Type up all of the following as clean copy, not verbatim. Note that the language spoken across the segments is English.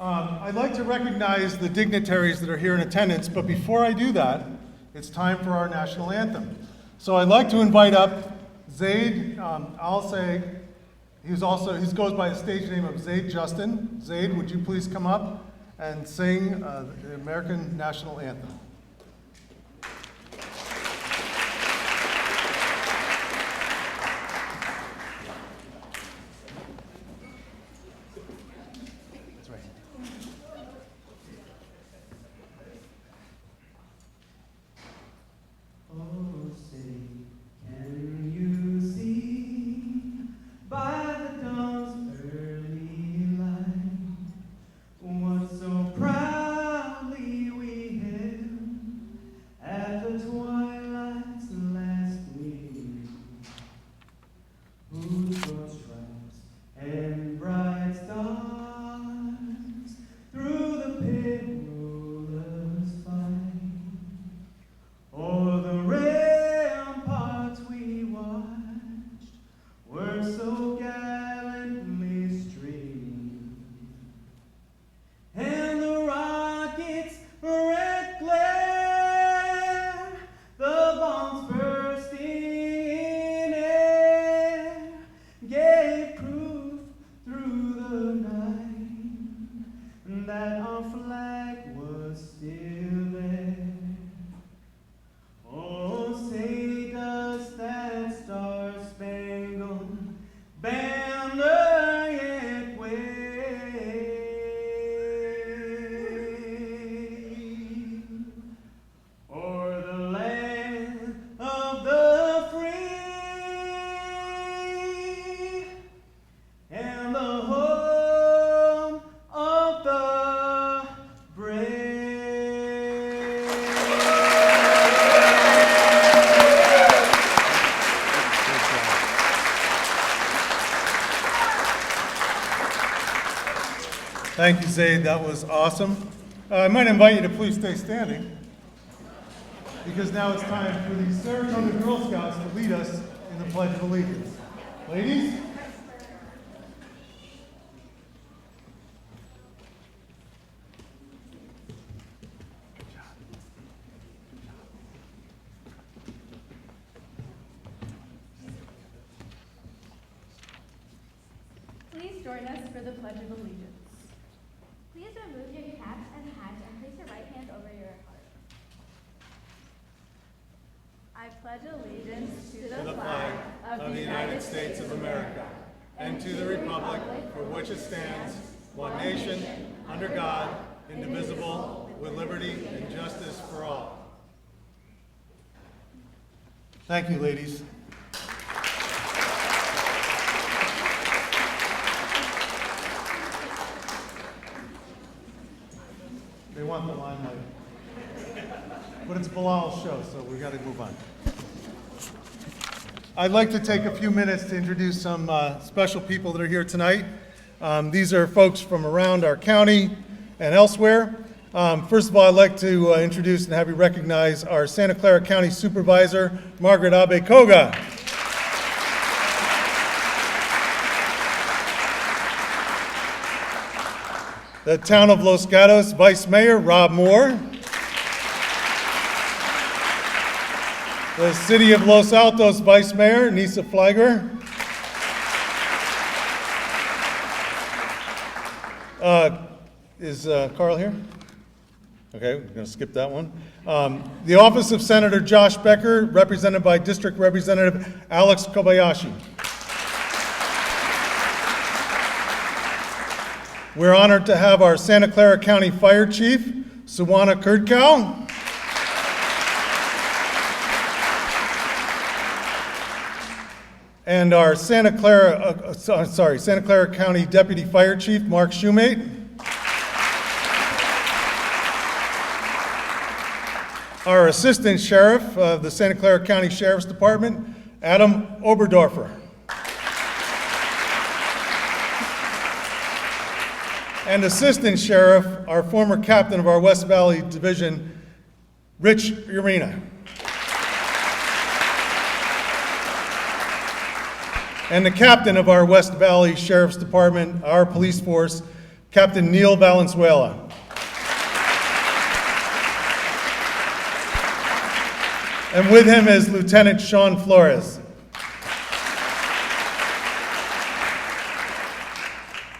I'd like to recognize the dignitaries that are here in attendance, but before I do that, it's time for our national anthem. So I'd like to invite up Zaid. I'll say he goes by the stage name of Zaid Justin. Zaid, would you please come up and sing the American national anthem? Thank you, Zaid. That was awesome. I might invite you to please stay standing, because now it's time for the Saratoga Girl Scouts to lead us in the Pledge of Allegiance. Ladies? Please join us for the Pledge of Allegiance. Please remove your caps and hats and place your right hand over your heart. I pledge allegiance to The flag of the United States of America and to the republic for which it stands, one nation, under God, indivisible, with liberty and justice for all. Thank you, ladies. They want the limelight. But it's Bilal's show, so we got to move on. I'd like to take a few minutes to introduce some special people that are here tonight. These are folks from around our county and elsewhere. First of all, I'd like to introduce and have you recognize our Santa Clara County Supervisor, Margaret Abe Koga. The Town of Los Gatos Vice Mayor, Rob Moore. The City of Los Altos Vice Mayor, Nisa Flagler. Is Carl here? Okay, we're going to skip that one. The Office of Senator Josh Becker, represented by District Representative Alex Kobayashi. We're honored to have our Santa Clara County Fire Chief, Suwana Kurdkow. And our Santa Clara County Deputy Fire Chief, Mark Shoemate. Our Assistant Sheriff of the Santa Clara County Sheriff's Department, Adam Oberdorfer. And Assistant Sheriff, our former captain of our West Valley Division, Rich Urena. And the captain of our West Valley Sheriff's Department, our police force, Captain Neil Valenzuela. And with him is Lieutenant Sean Flores.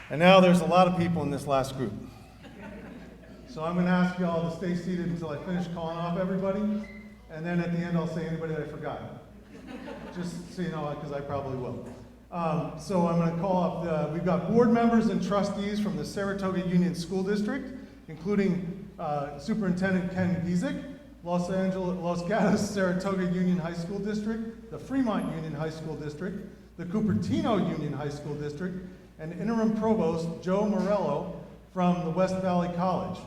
And now there's a lot of people in this last group. So I'm going to ask you all to stay seated until I finish calling off everybody. And then at the end, I'll say anybody that I forgot. Just so you know, because I probably will. So I'm going to call up, we've got board members and trustees from the Saratoga Union School District, including Superintendent Ken Giesick, Los Gatos Saratoga Union High School District, the Fremont Union High School District, the Cupertino Union High School District, and Interim Provost Joe Morello from the West Valley College.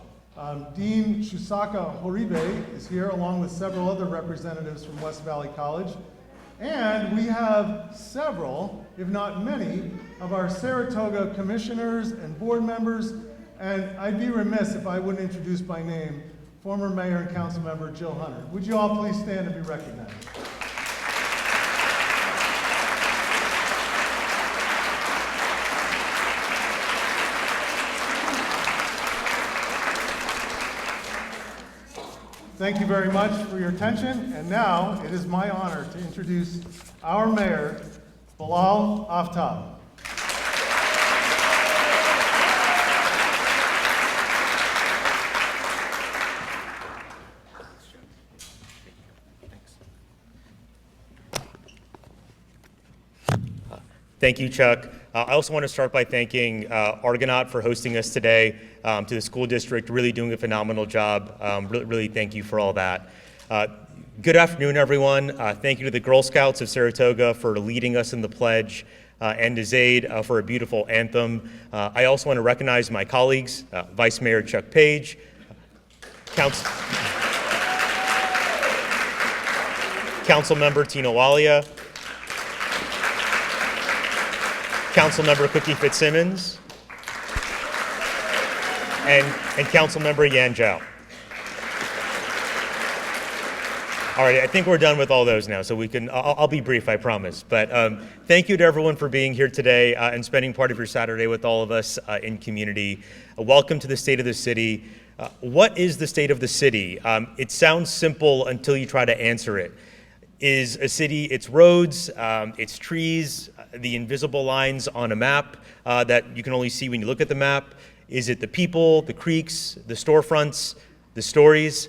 Dean Shusaka Horibe is here along with several other representatives from West Valley College. And we have several, if not many, of our Saratoga commissioners and board members. And I'd be remiss if I wouldn't introduce by name former Mayor and Council Member Jill Hunter. Would you all please stand and be recognized? Thank you very much for your attention, and now it is my honor to introduce our mayor, Bilal Aftab. Thank you, Chuck. I also want to start by thanking Argonaut for hosting us today, to the school district, really doing a phenomenal job. Really thank you for all that. Good afternoon, everyone. Thank you to the Girl Scouts of Saratoga for leading us in the pledge, and to Zaid for a beautiful anthem. I also want to recognize my colleagues, Vice Mayor Chuck Page, Council Member Tina Walia, Councilmember Cookie Fitzsimmons, and Councilmember Yan Zhao. All right, I think we're done with all those now, so we can. I'll be brief, I promise. But thank you to everyone for being here today and spending part of your Saturday with all of us in community. Welcome to the state of the city. What is the state of the city? It sounds simple until you try to answer it. Is a city its roads, its trees, the invisible lines on a map that you can only see when you look at the map? Is it the people, the creeks, the storefronts, the stories?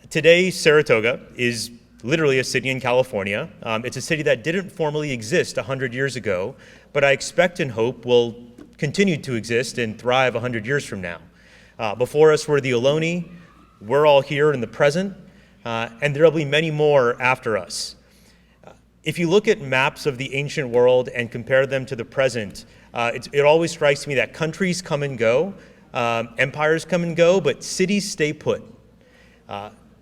Today, Saratoga is literally a city in California. It's a city that didn't formally exist 100 years ago, but I expect and hope will continue to exist and thrive 100 years from now. Before us were the Ohlone. We're all here in the present, and there will be many more after us. If you look at maps of the ancient world and compare them to the present, it always strikes me that countries come and go, empires come and go, but cities stay put.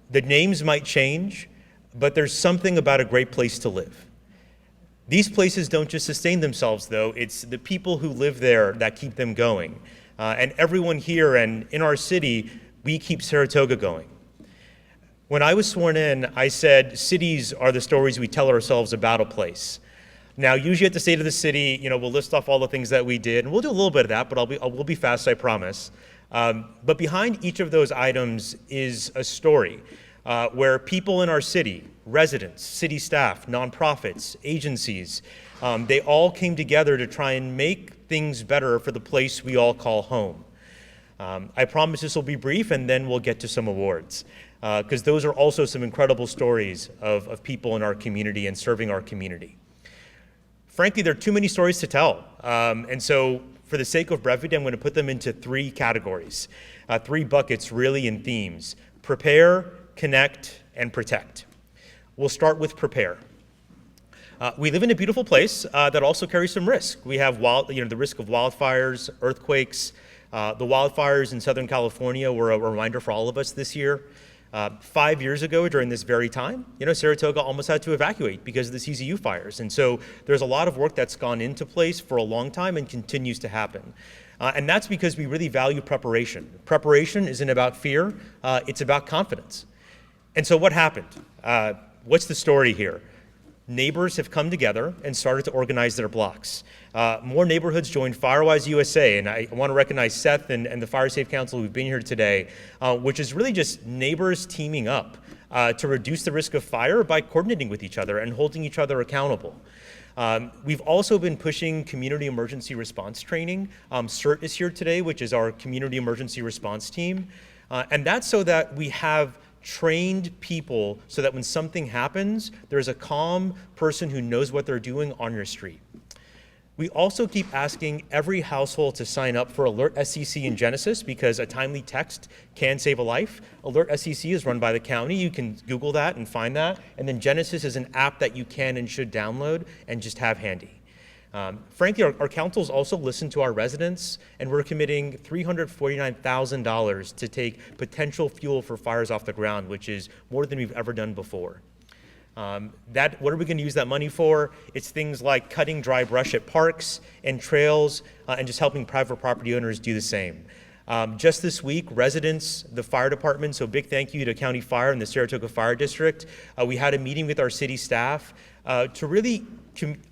The names might change, but there's something about a great place to live. These places don't just sustain themselves, though. It's the people who live there that keep them going. And everyone here and in our city, we keep Saratoga going. When I was sworn in, I said cities are the stories we tell ourselves about a place. Now, usually at the State of the City, we'll list off all the things that we did, and we'll do a little bit of that, but we'll be fast, I promise. But behind each of those items is a story where people in our city, residents, city staff, nonprofits, agencies, they all came together to try and make things better for the place we all call home. I promise this will be brief, and then we'll get to some awards, because those are also some incredible stories of people in our community and serving our community. Frankly, there are too many stories to tell, and so for the sake of brevity, I'm going to put them into three categories, three buckets really in themes: prepare, connect, and protect. We'll start with prepare. We live in a beautiful place that also carries some risk. We have the risk of wildfires, earthquakes. The wildfires in Southern California were a reminder for all of us this year. 5 years ago, during this very time, Saratoga almost had to evacuate because of the CZU fires. And so there's a lot of work that's gone into place for a long time and continues to happen. And that's because we really value preparation. Preparation isn't about fear, it's about confidence. And so what happened? What's the story here? neighbors have come together and started to organize their blocks. More neighborhoods joined Firewise USA, and I want to recognize Seth and the Fire Safe Council who've been here today, which is really just neighbors teaming up to reduce the risk of fire by coordinating with each other and holding each other accountable. We've also been pushing community emergency response training. CERT is here today, which is our community emergency response team. And that's so that we have trained people so that when something happens, there's a calm person who knows what they're doing on your street. We also keep asking every household to sign up for Alert SCC in Genesis because a timely text can save a life. Alert SCC is run by the county. You can Google that and find that. And then Genesis is an app that you can and should download and just have handy. Frankly, our councils also listen to our residents, and we're committing $349,000 to take potential fuel for fires off the ground, which is more than we've ever done before. What are we going to use that money for? It's things like cutting dry brush at parks and trails and just helping private property owners do the same. Just this week, residents, the fire department, so big thank you to County Fire and the Saratoga Fire District. We had a meeting with our city staff to really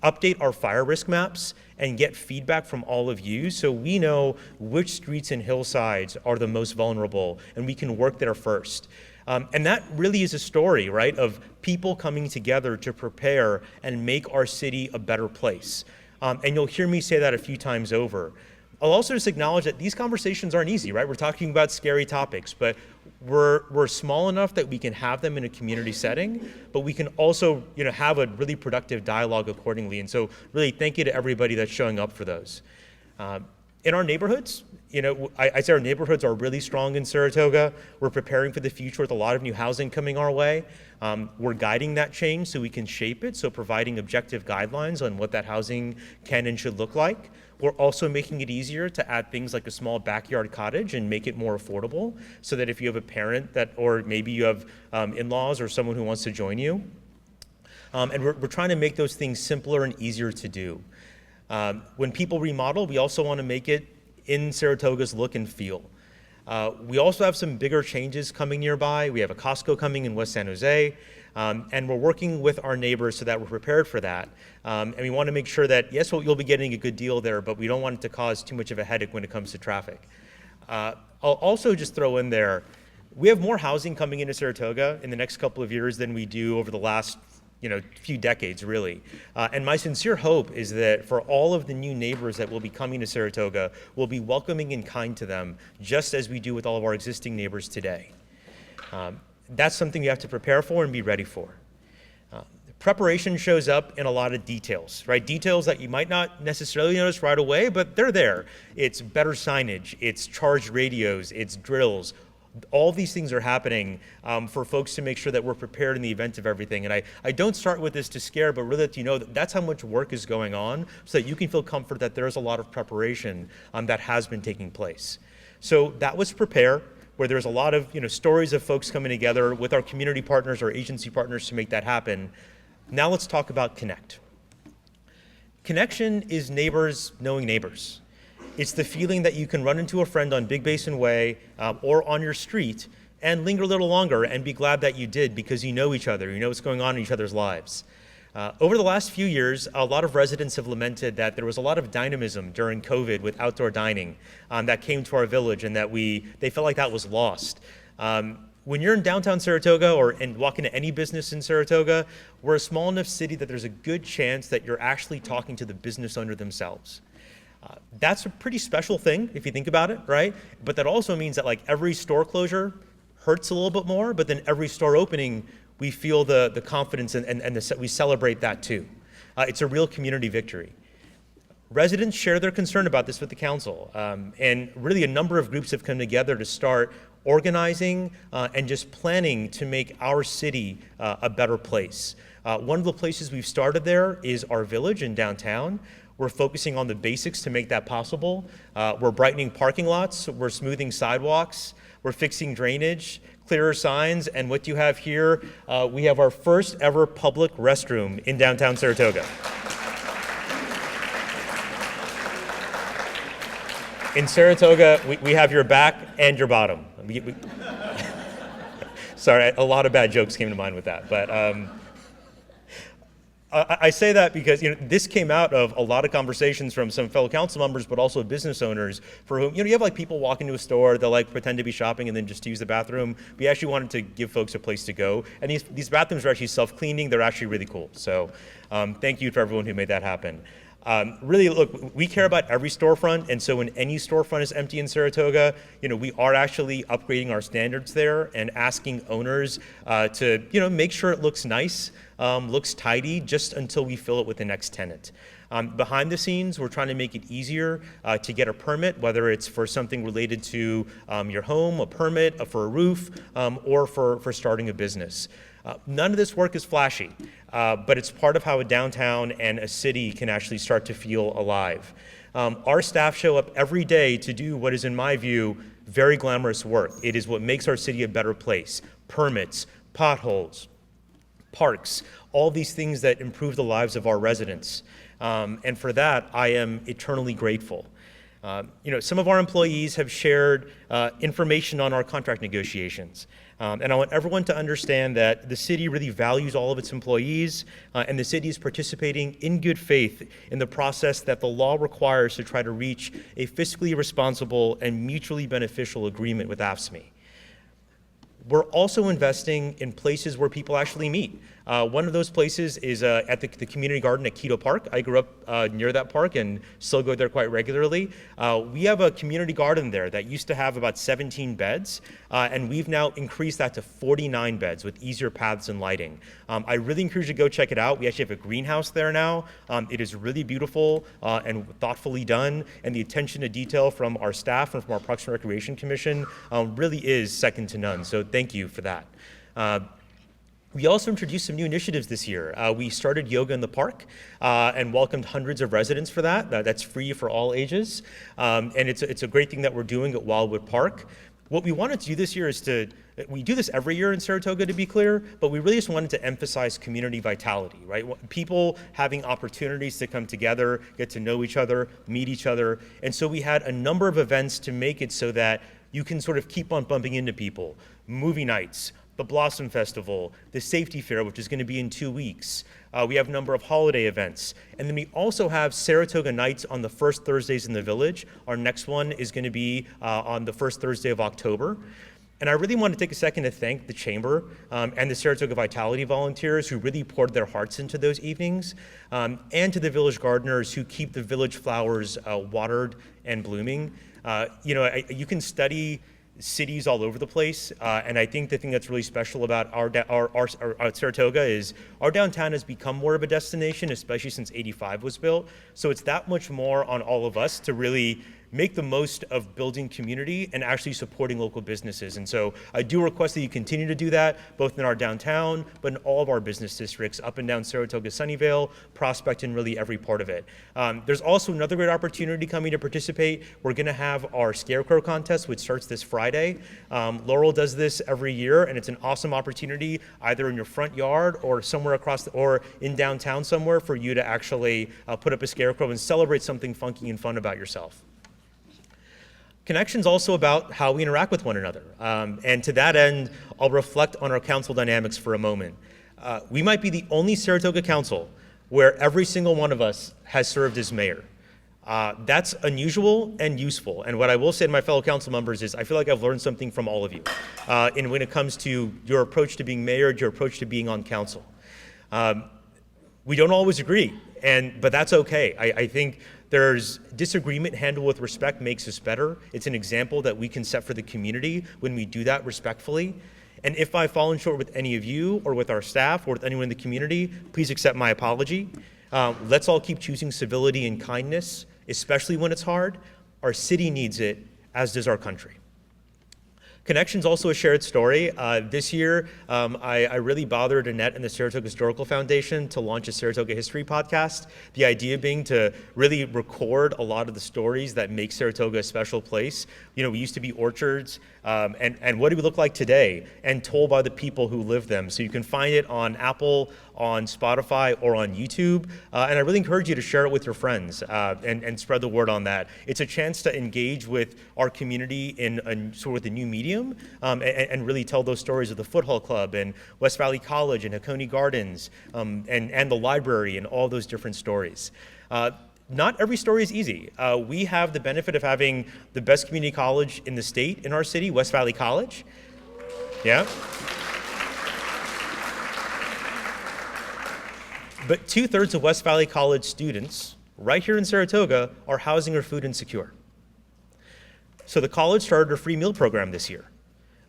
update our fire risk maps and get feedback from all of you so we know which streets and hillsides are the most vulnerable and we can work there first. And that really is a story, right, of people coming together to prepare and make our city a better place. And you'll hear me say that a few times over. I'll also just acknowledge that these conversations aren't easy, right? We're talking about scary topics, but we're small enough that we can have them in a community setting, but we can also, have a really productive dialogue accordingly. And so really thank you to everybody that's showing up for those. In our neighborhoods, I say our neighborhoods are really strong in Saratoga. We're preparing for the future with a lot of new housing coming our way. We're guiding that change so we can shape it, so providing objective guidelines on what that housing can and should look like. We're also making it easier to add things like a small backyard cottage and make it more affordable so that if you have a parent or maybe you have in-laws or someone who wants to join you. And we're trying to make those things simpler and easier to do. When people remodel, we also want to make it in Saratoga's look and feel. We also have some bigger changes coming nearby. We have a Costco coming in West San Jose, and we're working with our neighbors so that we're prepared for that. And we want to make sure that, yes, you'll be getting a good deal there, but we don't want it to cause too much of a headache when it comes to traffic. I'll also just throw in there, we have more housing coming into Saratoga in the next couple of years than we do over the last few decades, really. And my sincere hope is that for all of the new neighbors that will be coming to Saratoga, we'll be welcoming and kind to them, just as we do with all of our existing neighbors today. That's something you have to prepare for and be ready for. Preparation shows up in a lot of details, right? Details that you might not necessarily notice right away, but they're there. It's better signage, it's charged radios, it's drills. All these things are happening for folks to make sure that we're prepared in the event of everything. And I don't start with this to scare, but really that you know that that's how much work is going on so that you can feel comfort that there's a lot of preparation that has been taking place. So that was Prepare, where there's a lot of stories of folks coming together with our community partners, our agency partners to make that happen. Now let's talk about Connect. Connection is neighbors knowing neighbors. It's the feeling that you can run into a friend on Big Basin Way or on your street and linger a little longer and be glad that you did because you know each other, you know what's going on in each other's lives. Over the last few years, a lot of residents have lamented that there was a lot of dynamism during COVID with outdoor dining that came to our village and that they felt like that was lost. When you're in downtown Saratoga and walk into any business in Saratoga, we're a small enough city that there's a good chance that you're actually talking to the business owner themselves. That's a pretty special thing if you think about it, right? But that also means that like every store closure hurts a little bit more, but then every store opening, we feel the confidence and we celebrate that too. It's a real community victory. Residents share their concern about this with the council, and really a number of groups have come together to start organizing and just planning to make our city a better place. One of the places we've started there is our village in downtown. We're focusing on the basics to make that possible. We're brightening parking lots, we're smoothing sidewalks, we're fixing drainage, clearer signs, and what you have here, we have our first ever public restroom in downtown Saratoga. In Saratoga, we have your back and your bottom. Sorry, a lot of bad jokes came to mind with that, but I say that because this came out of a lot of conversations from some fellow council members, but also business owners for whom you have like people walk into a store, they'll like pretend to be shopping and then just use the bathroom. We actually wanted to give folks a place to go, and these bathrooms are actually self-cleaning. They're actually really cool. So thank you to everyone who made that happen. Really, look, we care about every storefront, and so when any storefront is empty in Saratoga, we are actually upgrading our standards there and asking owners to, make sure it looks nice, looks tidy, just until we fill it with the next tenant. Behind the scenes, we're trying to make it easier to get a permit, whether it's for something related to your home, a permit for a roof, or for starting a business. None of this work is flashy, but it's part of how a downtown and a city can actually start to feel alive. Our staff show up every day to do what is, in my view, very glamorous work. It is what makes our city a better place. Permits, potholes, parks, all these things that improve the lives of our residents. And for that, I am eternally grateful. Some of our employees have shared information on our contract negotiations. And I want everyone to understand that the city really values all of its employees, and the city is participating in good faith in the process that the law requires to try to reach a fiscally responsible and mutually beneficial agreement with AFSCME. We're also investing in places where people actually meet. One of those places is at the community garden at Quito Park. I grew up near that park and still go there quite regularly. We have a community garden there that used to have about 17 beds, and we've now increased that to 49 beds with easier paths and lighting. I really encourage you to go check it out. We actually have a greenhouse there now. It is really beautiful and thoughtfully done, and the attention to detail from our staff and from our Parks and Recreation Commission really is second to none, so thank you for that. We also introduced some new initiatives this year. We started yoga in the park and welcomed hundreds of residents for that. That's free for all ages. And it's a great thing that we're doing at Wildwood Park. What we wanted to do this year is we do this every year in Saratoga, to be clear, but we really just wanted to emphasize community vitality, right? People having opportunities to come together, get to know each other, meet each other. And so we had a number of events to make it so that you can sort of keep on bumping into people. Movie nights, the Blossom Festival, the Safety Fair, which is going to be in 2 weeks. We have a number of holiday events. And then we also have Saratoga Nights on the first Thursdays in the Village. Our next one is going to be on the first Thursday of October. And I really want to take a second to thank the Chamber and the Saratoga Vitality volunteers who really poured their hearts into those evenings, and to the Village gardeners who keep the Village flowers watered and blooming. You can study cities all over the place, and I think the thing that's really special about our Saratoga is our downtown has become more of a destination, especially since 85 was built. So it's that much more on all of us to really make the most of building community and actually supporting local businesses. And so I do request that you continue to do that, both in our downtown, but in all of our business districts, up and down Saratoga, Sunnyvale, Prospect, and really every part of it. There's also another great opportunity coming to participate. We're gonna have our Scarecrow contest, which starts this Friday. Laurel does this every year, and it's an awesome opportunity, either in your front yard or somewhere or in downtown somewhere, for you to actually put up a Scarecrow and celebrate something funky and fun about yourself. Connection's also about how we interact with one another. And to that end, I'll reflect on our council dynamics for a moment. We might be the only Saratoga council where every single one of us has served as mayor. That's unusual and useful. And what I will say to my fellow council members is I feel like I've learned something from all of you when it comes to your approach to being mayor, your approach to being on council. We don't always agree, but that's okay. I think there's disagreement handled with respect makes us better. It's an example that we can set for the community when we do that respectfully. And if I've fallen short with any of you or with our staff or with anyone in the community, please accept my apology. Let's all keep choosing civility and kindness, especially when it's hard. Our city needs it, as does our country. Connection's also a shared story. This year, I really bothered Annette and the Saratoga Historical Foundation to launch a Saratoga History podcast. The idea being to really record a lot of the stories that make Saratoga a special place. We used to be orchards, and what do we look like today? And told by the people who live them. So you can find it on Apple, on Spotify or on YouTube. And I really encourage you to share it with your friends and spread the word on that. It's a chance to engage with our community in sort of a new medium and really tell those stories of the Football Club and West Valley College and Hakone Gardens and the library and all those different stories. Not every story is easy. We have the benefit of having the best community college in the state in our city, West Valley College. Yeah. But 2/3 of West Valley College students right here in Saratoga are housing or food insecure. So the college started a free meal program this year.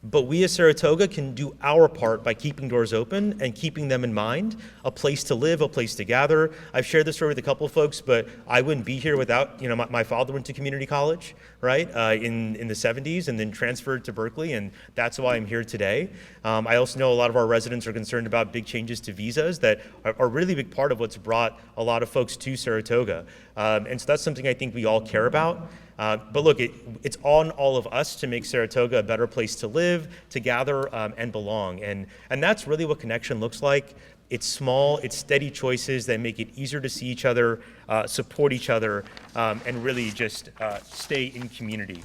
But we as Saratoga can do our part by keeping doors open and keeping them in mind, a place to live, a place to gather. I've shared this story with a couple of folks, but I wouldn't be here without, my father went to community college, right, in the 70s and then transferred to Berkeley, and that's why I'm here today. I also know a lot of our residents are concerned about big changes to visas that are a really big part of what's brought a lot of folks to Saratoga. And so that's something I think we all care about. But look, it's on all of us to make Saratoga a better place to live, to gather, and belong. And that's really what Connection looks like. It's small, it's steady choices that make it easier to see each other, support each other, and really just stay in community.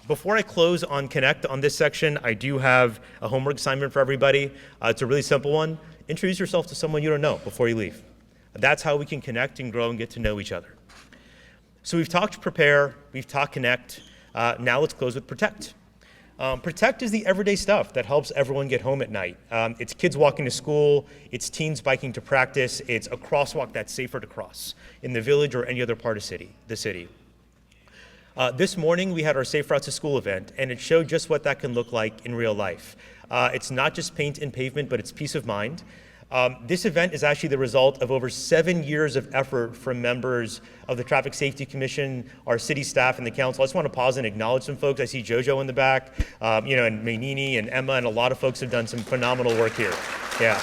Before I close on Connect on this section, I do have a homework assignment for everybody. It's a really simple one. Introduce yourself to someone you don't know before you leave. That's how we can connect and grow and get to know each other. So we've talked prepare, we've talked connect, now let's close with protect. Protect is the everyday stuff that helps everyone get home at night. It's kids walking to school, it's teens biking to practice, it's a crosswalk that's safer to cross in the village or any other part of the city. This morning we had our Safe Routes to School event, and it showed just what that can look like in real life. It's not just paint and pavement, but it's peace of mind. This event is actually the result of over 7 years of effort from members of the Traffic Safety Commission, our city staff, and the council. I just want to pause and acknowledge some folks. I see JoJo in the back, and Mainini and Emma, and a lot of folks have done some phenomenal work here. Yeah.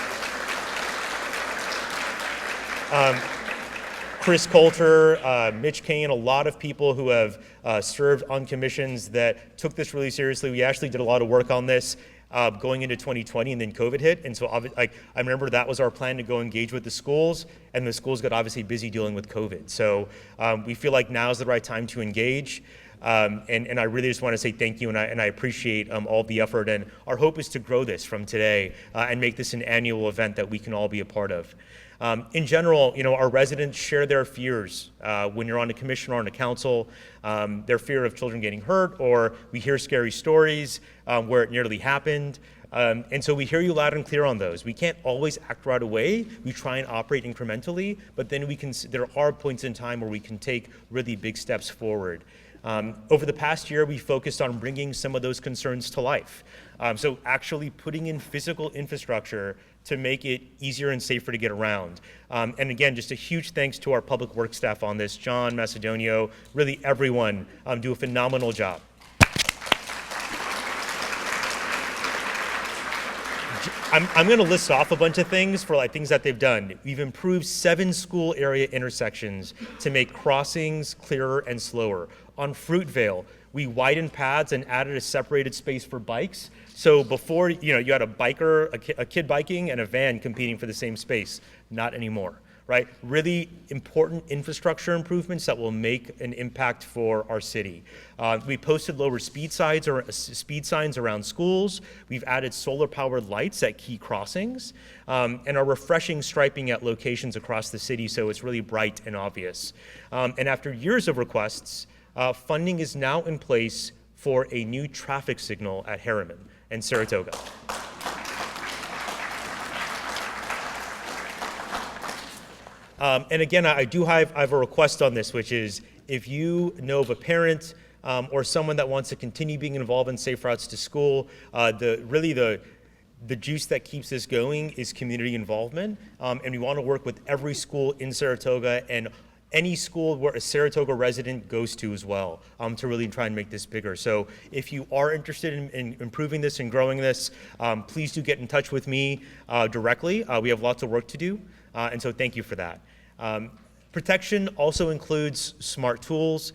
Chris Coulter, Mitch Kane, a lot of people who have served on commissions that took this really seriously. We actually did a lot of work on this going into 2020, and then COVID hit. And so I remember that was our plan to go engage with the schools, and the schools got obviously busy dealing with COVID. So we feel like now is the right time to engage. And I really just want to say thank you, and I appreciate all the effort. And our hope is to grow this from today and make this an annual event that we can all be a part of. In general, our residents share their fears when you're on a commission or on a council, their fear of children getting hurt, or we hear scary stories where it nearly happened. And so we hear you loud and clear on those. We can't always act right away. We try and operate incrementally, but then there are points in time where we can take really big steps forward. Over the past year, we focused on bringing some of those concerns to life. So actually putting in physical infrastructure to make it easier and safer to get around. And again, just a huge thanks to our public works staff on this. John, Macedonio, really everyone do a phenomenal job. I'm going to list off a bunch of things for things that they've done. We've improved 7 school area intersections to make crossings clearer and slower. On Fruitvale, we widened paths and added a separated space for bikes. So before, you had a biker, a kid biking, and a van competing for the same space. Not anymore, right? Really important infrastructure improvements that will make an impact for our city. We posted lower speed signs around schools. We've added solar-powered lights at key crossings, and are refreshing striping at locations across the city so it's really bright and obvious. And after years of requests, funding is now in place for a new traffic signal at Harriman and Saratoga. And again, I have a request on this, which is if you know of a parent or someone that wants to continue being involved in Safe Routes to School, the juice that keeps this going is community involvement. And we want to work with every school in Saratoga and any school where a Saratoga resident goes to as well, to really try and make this bigger. So if you are interested in improving this and growing this, please do get in touch with me directly. We have lots of work to do, and so thank you for that. Protection also includes smart tools.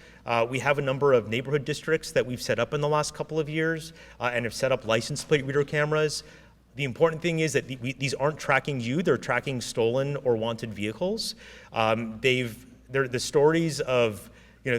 We have a number of neighborhood districts that we've set up in the last couple of years and have set up license plate reader cameras. The important thing is that these aren't tracking you, they're tracking stolen or wanted vehicles. They're the stories of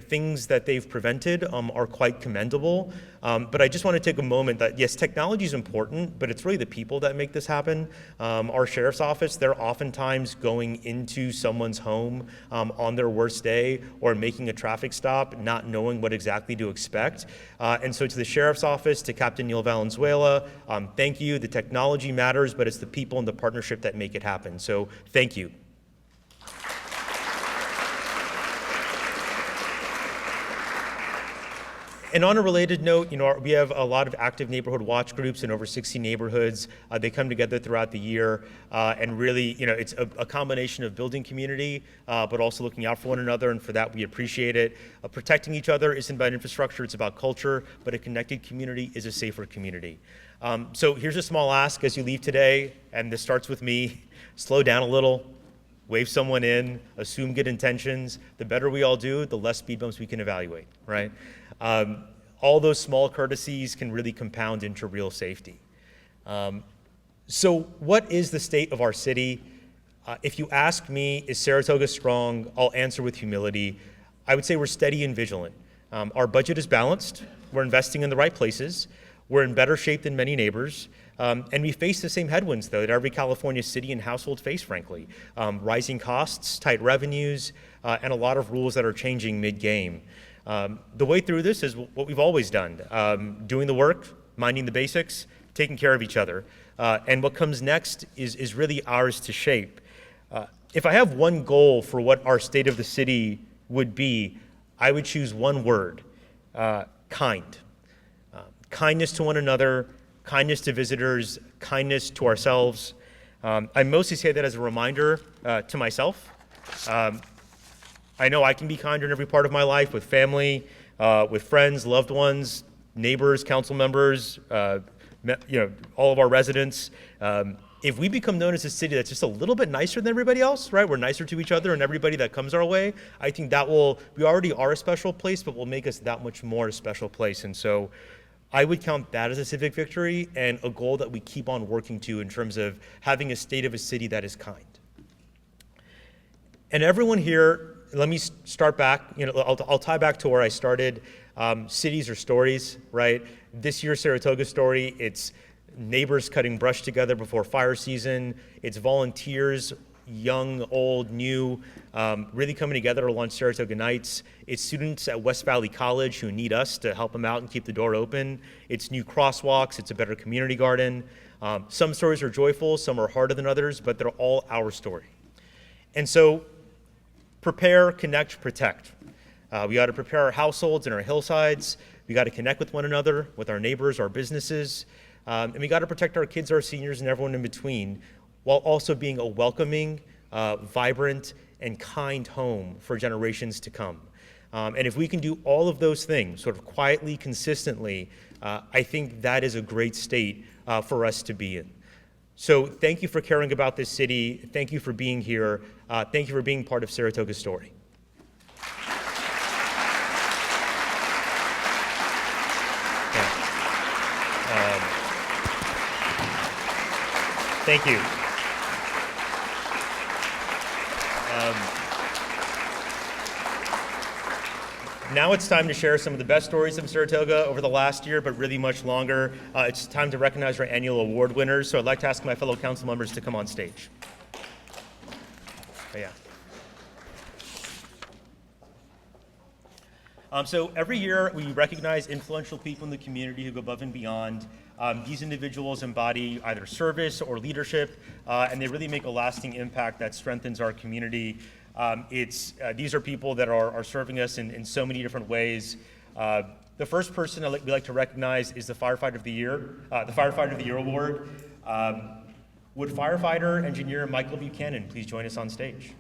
things that they've prevented are quite commendable. But I just want to take a moment that, yes, technology is important, but it's really the people that make this happen. Our sheriff's office, they're oftentimes going into someone's home on their worst day or making a traffic stop, not knowing what exactly to expect. And so to the sheriff's office, to Captain Neil Valenzuela, thank you. The technology matters, but it's the people and the partnership that make it happen. So thank you. And on a related note, we have a lot of active neighborhood watch groups in over 60 neighborhoods. They come together throughout the year, and really, it's a combination of building community, but also looking out for one another, and for that, we appreciate it. Protecting each other isn't about infrastructure, it's about culture, but a connected community is a safer community. So here's a small ask as you leave today, and this starts with me. Slow down a little, wave someone in, assume good intentions. The better we all do, the less speed bumps we can evaluate, right? All those small courtesies can really compound into real safety. So what is the state of our city? If you ask me, is Saratoga strong? I'll answer with humility. I would say we're steady and vigilant. Our budget is balanced. We're investing in the right places. We're in better shape than many neighbors. And we face the same headwinds, though, that every California city and household face, frankly. Rising costs, tight revenues, and a lot of rules that are changing mid-game. The way through this is what we've always done, doing the work, minding the basics, taking care of each other. And what comes next is really ours to shape. If I have one goal for what our state of the city would be, I would choose one word, kind. Kindness to one another, kindness to visitors, kindness to ourselves. I mostly say that as a reminder to myself. I know I can be kinder in every part of my life, with family, with friends, loved ones, neighbors, council members, all of our residents. If we become known as a city that's just a little bit nicer than everybody else, right? We're nicer to each other and everybody that comes our way. I think we already are a special place, but will make us that much more a special place. And so I would count that as a civic victory and a goal that we keep on working to in terms of having a state of a city that is kind. And everyone here, let me start back. I'll tie back to where I started. Cities are stories, right? This year's Saratoga story, it's neighbors cutting brush together before fire season. It's volunteers, young, old, new, really coming together to launch Saratoga Nights. It's students at West Valley College who need us to help them out and keep the door open. It's new crosswalks. It's a better community garden. Some stories are joyful, some are harder than others, but they're all our story. And so, prepare, connect, protect. We got to prepare our households and our hillsides. We got to connect with one another, with our neighbors, our businesses. And we got to protect our kids, our seniors, and everyone in between, while also being a welcoming, vibrant, and kind home for generations to come. And if we can do all of those things sort of quietly, consistently, I think that is a great state for us to be in. So thank you for caring about this city. Thank you for being here. Thank you for being part of Saratoga's story. Thank you. Now it's time to share some of the best stories of Saratoga over the last year, but really much longer. It's time to recognize our annual award winners. So I'd like to ask my fellow council members to come on stage. Oh, yeah. So every year we recognize influential people in the community who go above and beyond. These individuals embody either service or leadership, and they really make a lasting impact that strengthens our community. These are people that are serving us in so many different ways. The first person we like to recognize is the Firefighter of the Year, the Firefighter of the Year Award. Would firefighter engineer Michael Buchanan please join us on stage?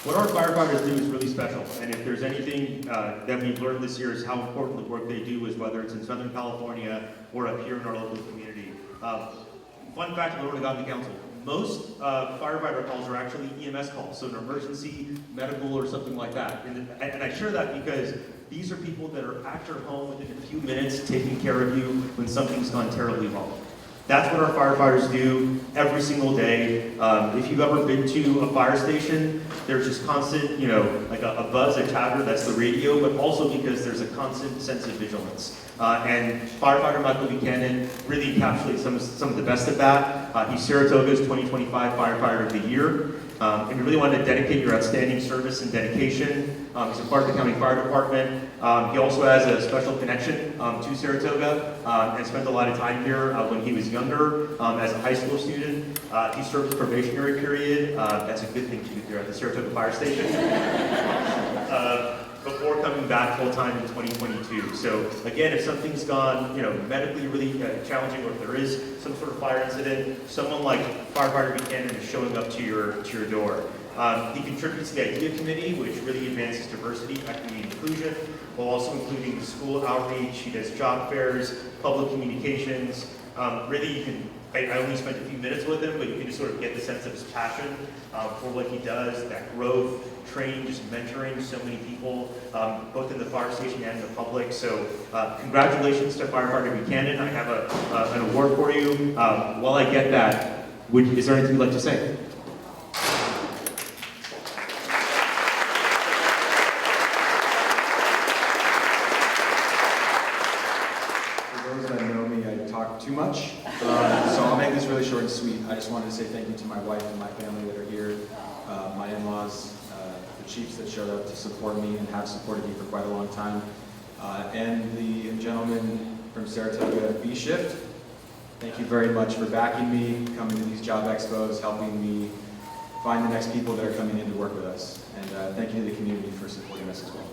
What our firefighters do is really special, and if there's anything that we've learned this year is how important the work they do is, whether it's in Southern California or up here in our local community. Fun fact, I learned about the council. Most firefighter calls are actually EMS calls, so an emergency, medical, or something like that. And I share that because these are people that are at your home within a few minutes taking care of you when something's gone terribly wrong. That's what our firefighters do every single day. If you've ever been to a fire station, there's just constant, like a buzz, a chatter, that's the radio, but also because there's a constant sense of vigilance. And firefighter Michael Buchanan really encapsulates some of the best of that. He's Saratoga's 2025 Firefighter of the Year. And we really want to dedicate your outstanding service and dedication. He's a part of the county fire department. He also has a special connection to Saratoga and spent a lot of time here when he was younger as a high school student. He served his probationary period. That's a good thing to do here at the Saratoga Fire Station. Before coming back full-time in 2022. So again, if something's gone, medically really challenging, or if there is some sort of fire incident, someone like Firefighter Buchanan is showing up to your door. He contributes to the IDEA Committee, which really advances diversity, equity, and inclusion, while also including school outreach. He does job fairs, public communications. Really, you can, I only spent a few minutes with him, but you can just sort of get the sense of his passion for what he does, that growth, training, just mentoring so many people, both in the fire station and the public. So congratulations to Firefighter Buchanan. I have an award for you. While I get that, is there anything you'd like to say? Too much, so I'll make this really short and sweet. I just wanted to say thank you to my wife and my family that are here, my in-laws, the chiefs that showed up to support me and have supported me for quite a long time, and the gentleman from Saratoga B-Shift. Thank you very much for backing me, coming to these job expos, helping me find the next people that are coming in to work with us, and thank you to the community for supporting us as well.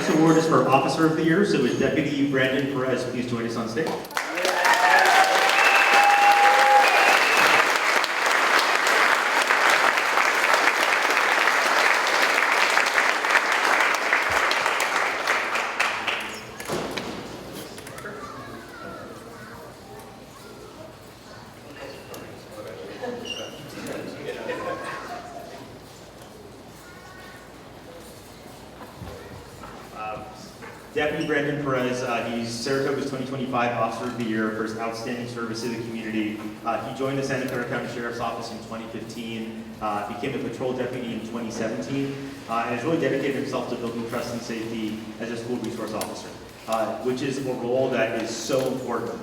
Award is for Officer of the Year, so is Deputy Brandon Perez please join us on stage? Deputy Brandon Perez, he's Saratoga's 2025 Officer of the Year for his outstanding service to the community. He joined the Santa Clara County Sheriff's Office in 2015, became a patrol deputy in 2017, and has really dedicated himself to building trust and safety as a school resource officer, which is a role that is so important,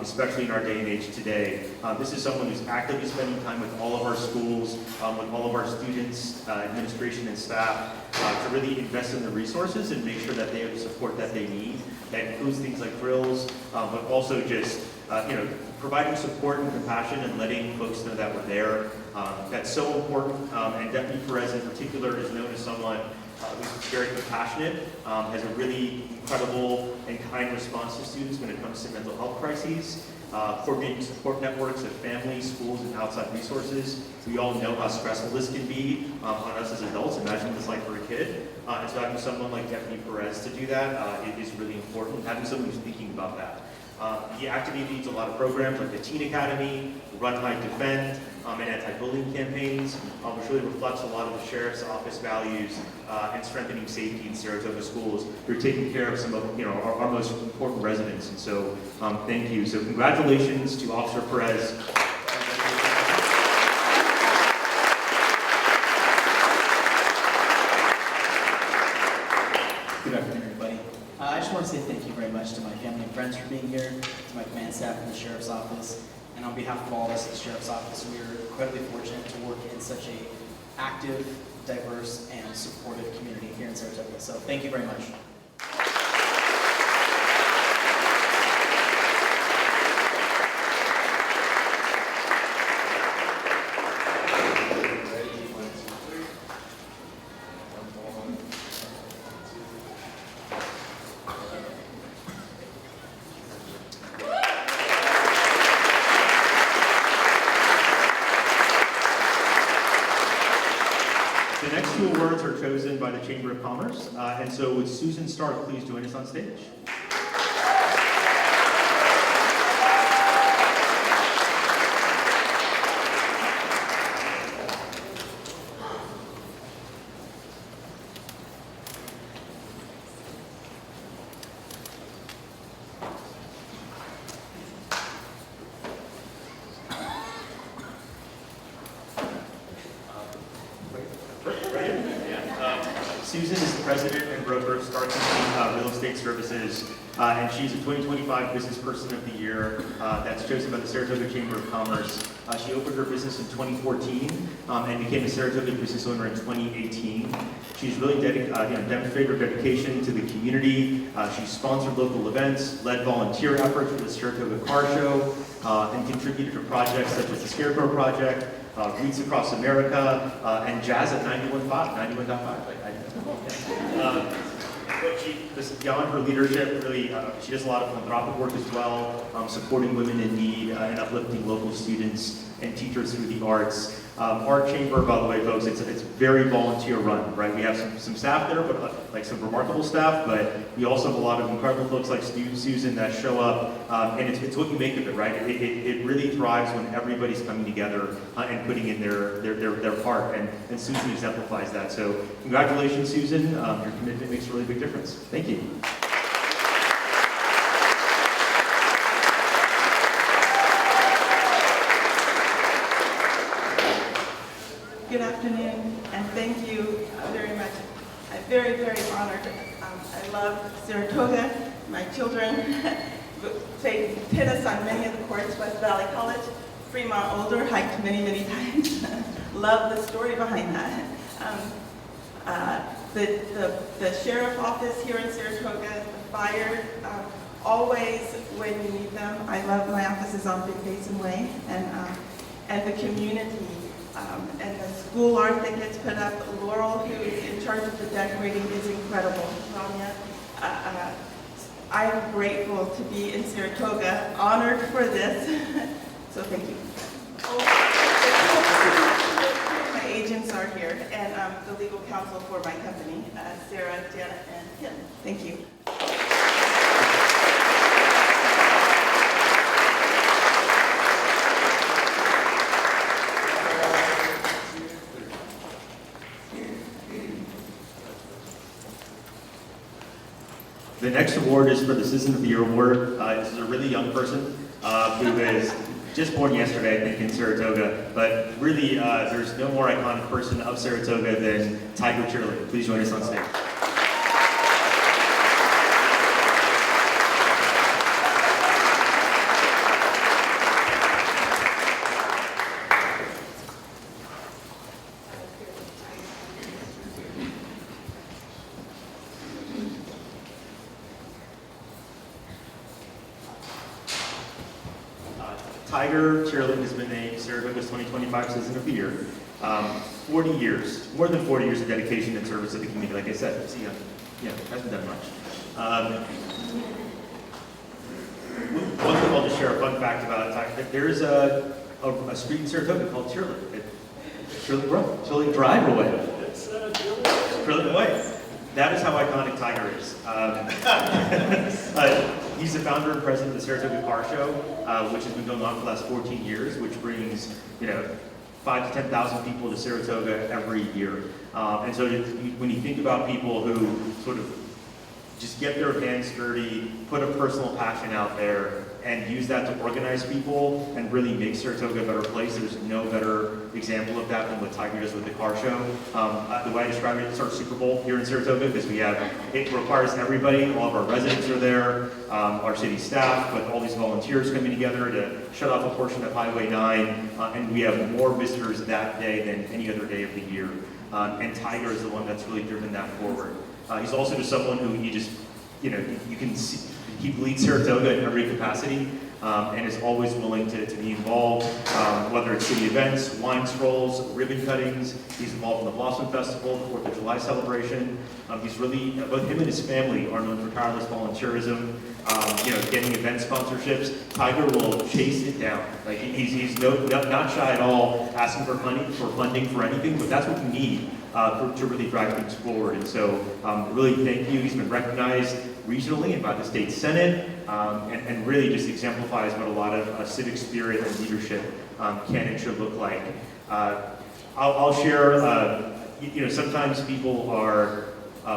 especially in our day and age today. This is someone who's actively spending time with all of our schools, with all of our students, administration, and staff, to really invest in the resources and make sure that they have the support that they need. That includes things like drills, but also just providing support and compassion and letting folks know that we're there. That's so important. And Deputy Perez in particular is known as someone who's very compassionate, has a really incredible and kind response to students when it comes to mental health crises, coordinating support networks of families, schools, and outside resources. We all know how stressful this can be on us as adults. Imagine what it's like for a kid. And so having someone like Deputy Perez to do that is really important. Having someone who's thinking about that. He actively leads a lot of programs like the Teen Academy, Run, Hide, Defend, and anti-bullying campaigns, which really reflects a lot of the Sheriff's Office values and strengthening safety in Saratoga schools. We're taking care of some of our most important residents, and so thank you. So congratulations to Officer Perez. Good afternoon, everybody. I just want to say thank you very much to my family and friends for being here, to my command staff in the Sheriff's Office, and on behalf of all of us at the Sheriff's Office, we are incredibly fortunate to work in such a active, diverse, and supportive community here in Saratoga. So thank you very much. The next two awards are chosen by the Chamber of Commerce, and so would Susan Stark please join us on stage? Susan is the president and broker of Stark Real Estate Services, and she's a 2025 Business Person of the Year that's chosen by the Saratoga Chamber of Commerce. She opened her business in 2014 and became a Saratoga business owner in 2018. She's really demonstrated her dedication to the community. She's sponsored local events, led volunteer efforts for the Saratoga Car Show, and contributed to projects such as the Scarecrow Project, Reads Across America, and Jazz at 91.5. But beyond her leadership, really, she does a lot of philanthropic work as well, supporting women in need and uplifting local students and teachers through the arts. Our chamber, by the way, folks, it's very volunteer run, right? We have some staff there, but like some remarkable staff, but we also have a lot of incredible folks like Susan that show up, and it's what you make of it, right? It really thrives when everybody's coming together and putting in their part, and Susan exemplifies that. So congratulations, Susan. Your commitment makes a really big difference. Thank you. Good afternoon, and thank you very much. I'm very, very honored. I love Saratoga. My children played tennis on many of the courts, West Valley College, Fremont Older, hiked many, many times. Love the story behind that. The sheriff office here in Saratoga, the fire, always when you need them. I love my offices on Big Basin Way, and the community. And the school art that gets put up. Laurel, who is in charge of the decorating, is incredible. Tanya, I am grateful to be in Saratoga, honored for this. So thank you. My agents are here, and the legal counsel for my company, Sarah, Janet, and Kim. Thank you. The next award is for the Citizen of the Year Award. This is a really young person who is just born yesterday, I think, in Saratoga. But really, there's no more iconic person of Saratoga than Tiger Cheerleader. Please join us on stage. Tiger Cheerleading has been named Saratoga's 2025 Citizen of the Year. 40 years, more than 40 years of dedication and service to the community. Like I said, see, hasn't done much. One thing I'll just share a fun fact about Tiger. There's a street in Saratoga called Cheerleading. Cheerleading Drive Away. Cheerleading Way. That is how iconic Tiger is. He's the founder and president of the Saratoga Car Show, which has been going on for the last 14 years, which brings 5,000 to 10,000 people to Saratoga every year. And so when you think about people who sort of just get their hands dirty, put a personal passion out there, and use that to organize people and really make Saratoga a better place, there's no better example of that than what Tiger does with the car show. The way I describe it, it's our Super Bowl here in Saratoga because it requires everybody, all of our residents are there, our city staff, but all these volunteers coming together to shut off a portion of Highway 9, and we have more visitors that day than any other day of the year. And Tiger is the one that's really driven that forward. He's also just someone who you can see, he bleeds Saratoga in every capacity. And is always willing to be involved, whether it's city events, wine strolls, ribbon cuttings. He's involved in the Blossom Festival, the 4th of July celebration. He's really, both him and his family are known for tireless volunteerism, getting event sponsorships. Tiger will chase it down. Like he's not shy at all asking for funding for anything, but that's what you need to really drive things forward. And so really thank you. He's been recognized regionally and by the state senate, and really just exemplifies what a lot of civic spirit and leadership can and should look like. I'll share, sometimes people are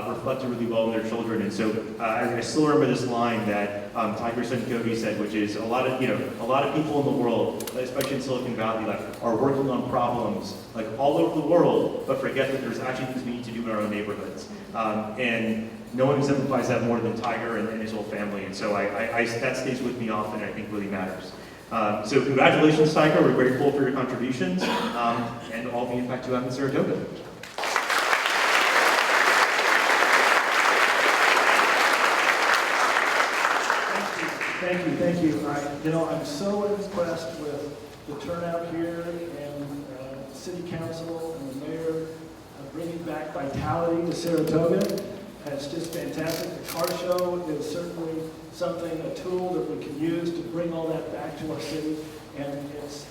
reflected really well in their children, and so I still remember this line that Tiger's son Cody said, which is a lot of people in the world, especially in Silicon Valley, are working on problems all over the world, but forget that there's actually things we need to do in our own neighborhoods. And no one exemplifies that more than Tiger and his whole family, and so that stays with me often, and I think really matters. So congratulations, Tiger. We're grateful for your contributions and all the impact you have in Saratoga. Thank you. I'm so impressed with the turnout here and City Council and the Mayor bringing back vitality to Saratoga. It's just fantastic. The car show is certainly a tool that we can use to bring all that back to our city. And it's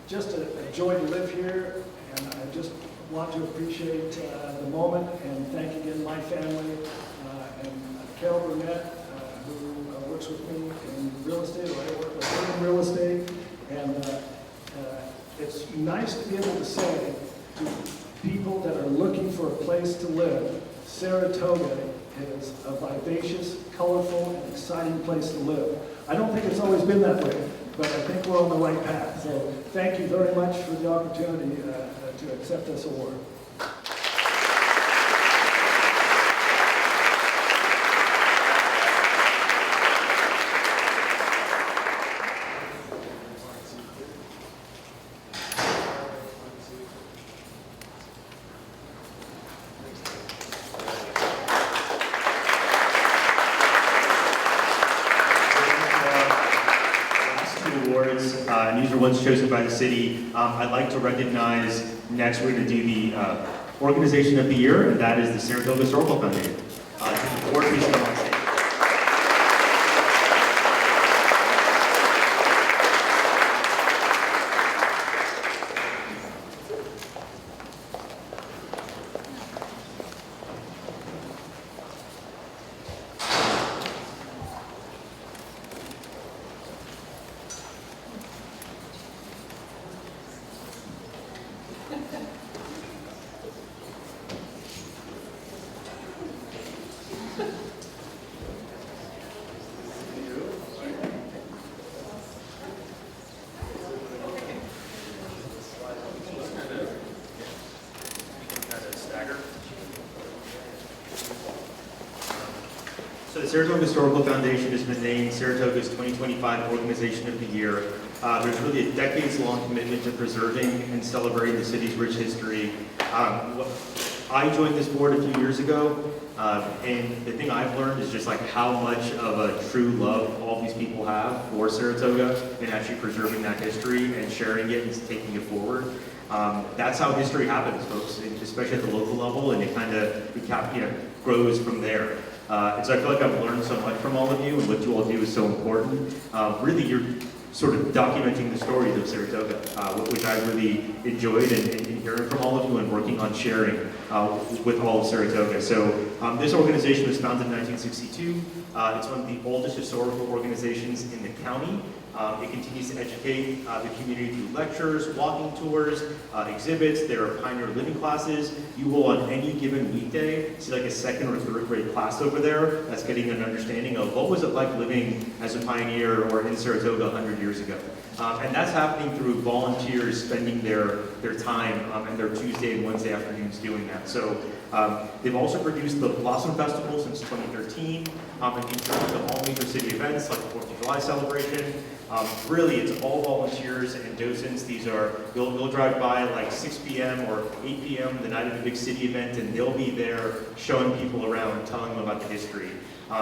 just a joy to live here. And I just want to appreciate the moment and thank again my family and Carol Burnett, who works with me in real estate, or I work with her in real estate. And it's nice to be able to say to people that are looking for a place to live, Saratoga is a vivacious, colorful, and exciting place to live. I don't think it's always been that way, but I think we're on the right path. So thank you very much for the opportunity to accept this award. And these are ones chosen by the city. I'd like to recognize, next we're going to do the Organization of the Year, and that is the Saratoga Historical Foundation. Award please come on stage. So the Saratoga Historical Foundation has been named Saratoga's 2025 Organization of the Year. There's really a decades-long commitment to preserving and celebrating the city's rich history. I joined this board a few years ago, and the thing I've learned is just how much of a true love all these people have for Saratoga and actually preserving that history and sharing it and taking it forward. That's how history happens, folks, especially at the local level, and it kind of grows from there. And so I feel like I've learned so much from all of you, and what you all do is so important. Really, you're sort of documenting the stories of Saratoga, which I really enjoyed and hearing from all of you and working on sharing with all of Saratoga. So this organization was founded in 1962. It's one of the oldest historical organizations in the county. It continues to educate the community through lectures, walking tours, exhibits. There are pioneer living classes. You will, on any given weekday, see like a second or third grade class over there that's getting an understanding of what was it like living as a pioneer or in Saratoga 100 years ago. And that's happening through volunteers spending their time and their Tuesday and Wednesday afternoons doing that. So they've also produced the Blossom Festival since 2013, and contributed to all major city events like the 4th of July celebration. Really, it's all volunteers and docents. These are, you'll drive by like 6 p.m. or 8 p.m. the night of a big city event, and they'll be there showing people around, telling them about the history.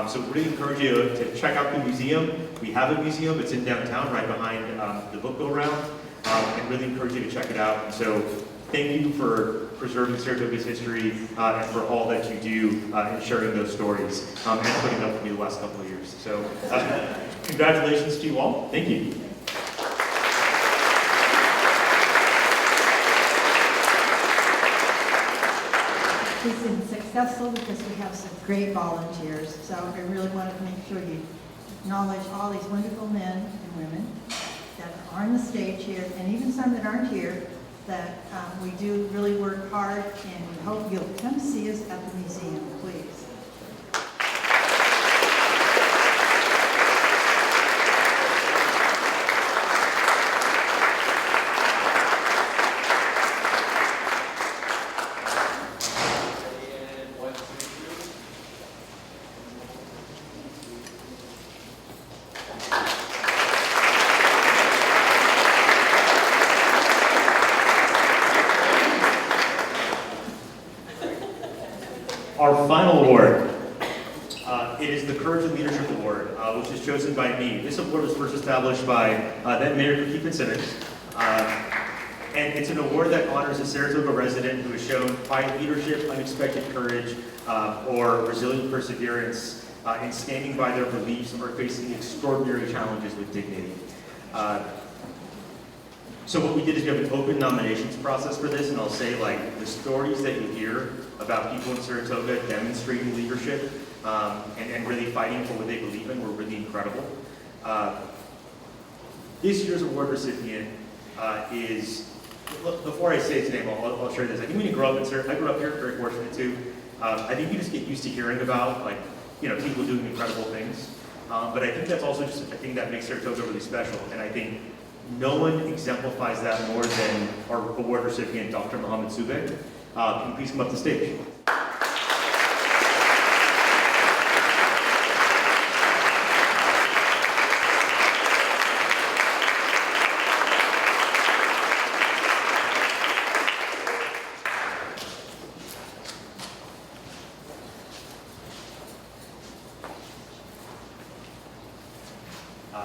So really encourage you to check out the museum. We have a museum, it's in downtown, right behind the book go-round, and really encourage you to check it out. And so thank you for preserving Saratoga's history and for all that you do in sharing those stories and putting up with me the last couple of years. So congratulations to you all. Thank you. It's been successful because we have some great volunteers. So I really want to make sure you acknowledge all these wonderful men and women that are on the stage here, and even some that aren't here, that we do really work hard, and we hope you'll come see us at the museum, please. Our final award, it is the Courage and Leadership Award, which is chosen by me. This award was first established by then Mayor Keith Simmons, and it's an award that honors a Saratoga resident who has shown quiet leadership, unexpected courage, or resilient perseverance in standing by their beliefs or facing extraordinary challenges with dignity. So what we did is we have an open nominations process for this, and I'll say, like, the stories that you hear about people in Saratoga demonstrating leadership and really fighting for what they believe in were really incredible. This year's award recipient is, before I say his name, I'll share this. I think when you grow up in Saratoga, I grew up here, very fortunate too. I think you just get used to hearing about, like, you know, people doing incredible things. But I think that's also just a thing that makes Saratoga really special, and I think no one exemplifies that more than our award recipient, Dr. Mohammed Soubek. Can you please come up to stage?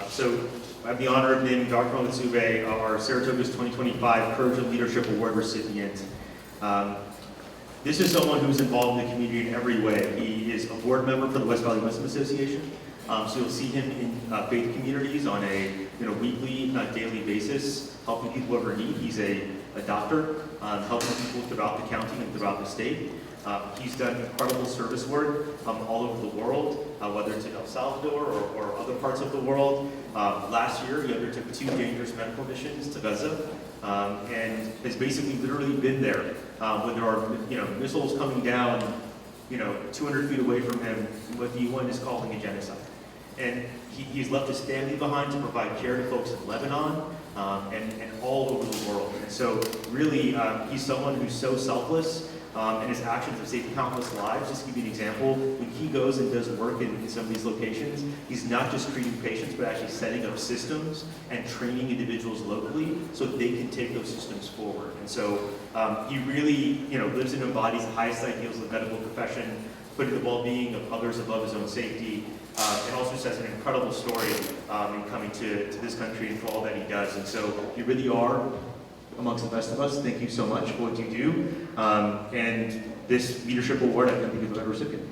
So I have the honor of naming Dr. Mohammed Soubek, our Saratoga's 2025 Courage and Leadership Award recipient. This is someone who's involved in the community in every way. He is a board member for the West Valley Muslim Association. So you'll see him in faith communities on a weekly, daily basis, helping people who are in need. He's a doctor, helping people throughout the county and throughout the state. He's done incredible service work all over the world, whether it's in El Salvador or other parts of the world. Last year, he undertook 2 dangerous medical missions to Gaza, and has basically literally been there when there are missiles coming down 200 feet away from him, what the UN is calling a genocide. And he's left his family behind to provide care to folks in Lebanon and all over the world. And so really, he's someone who's so selfless, and his actions have saved countless lives. Just to give you an example, when he goes and does work in some of these locations, he's not just treating patients, but actually setting up systems and training individuals locally so that they can take those systems forward. And so he really lives and embodies the highest ideals of the medical profession, putting the well-being of others above his own safety, and also just has an incredible story in coming to this country and for all that he does. And so you really are amongst the best of us. Thank you so much for what you do. And this leadership award, I can't think of a better recipient.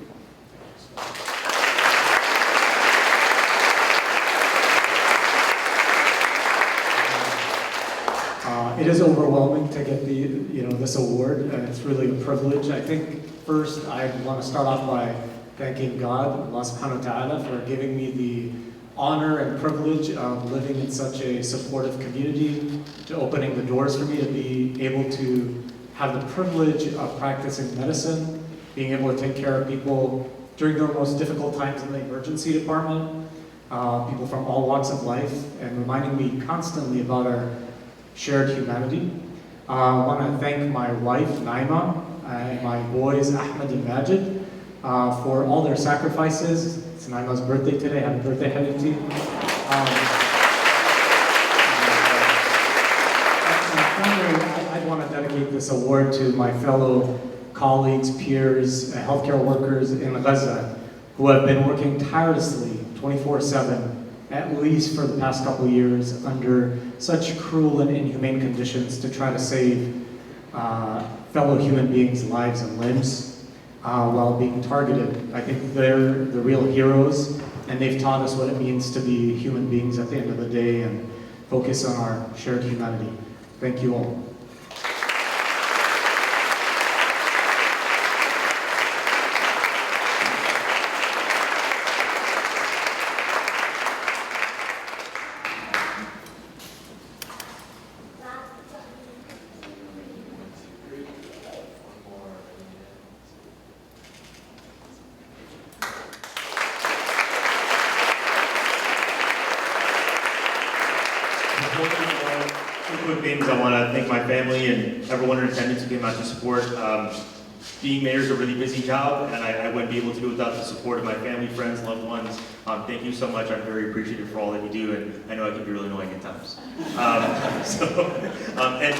It is overwhelming to get this award, and it's really a privilege. I think first I want to start off by thanking God, Allah subhanahu wa ta'ala, for giving me honor and privilege of living in such a supportive community, to opening the doors for me to be able to have the privilege of practicing medicine, being able to take care of people during their most difficult times in the emergency department, people from all walks of life, and reminding me constantly about our shared humanity. I want to thank my wife, Naima, and my boys, Ahmed and Majid, for all their sacrifices. It's Naima's birthday today. Happy birthday, Habibti. And finally, I want to dedicate this award to my fellow colleagues, peers, healthcare workers in Gaza, who have been working tirelessly 24/7, at least for the past couple of years, under such cruel and inhumane conditions to try to save fellow human beings' lives and limbs while being targeted. I think they're the real heroes, and they've taught us what it means to be human beings at the end of the day and focus on our shared humanity. Thank you all. Quick things. I want to thank my family and everyone in attendance who came out to support. Being mayor is a really busy job, and I wouldn't be able to do it without the support of my family, friends, loved ones. Thank you so much. I'm very appreciative for all that you do, and I know I can be really annoying at times.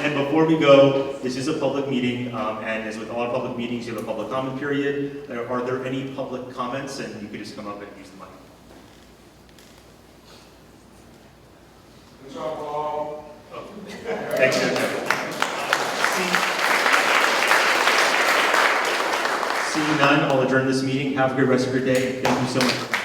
And before we go, this is a public meeting, and as with all our public meetings, you have a public comment period. Are there any public comments? And you could just come up and use the mic. Thanks, See none, I'll adjourn this meeting. Have a good rest of your day. Thank you so much.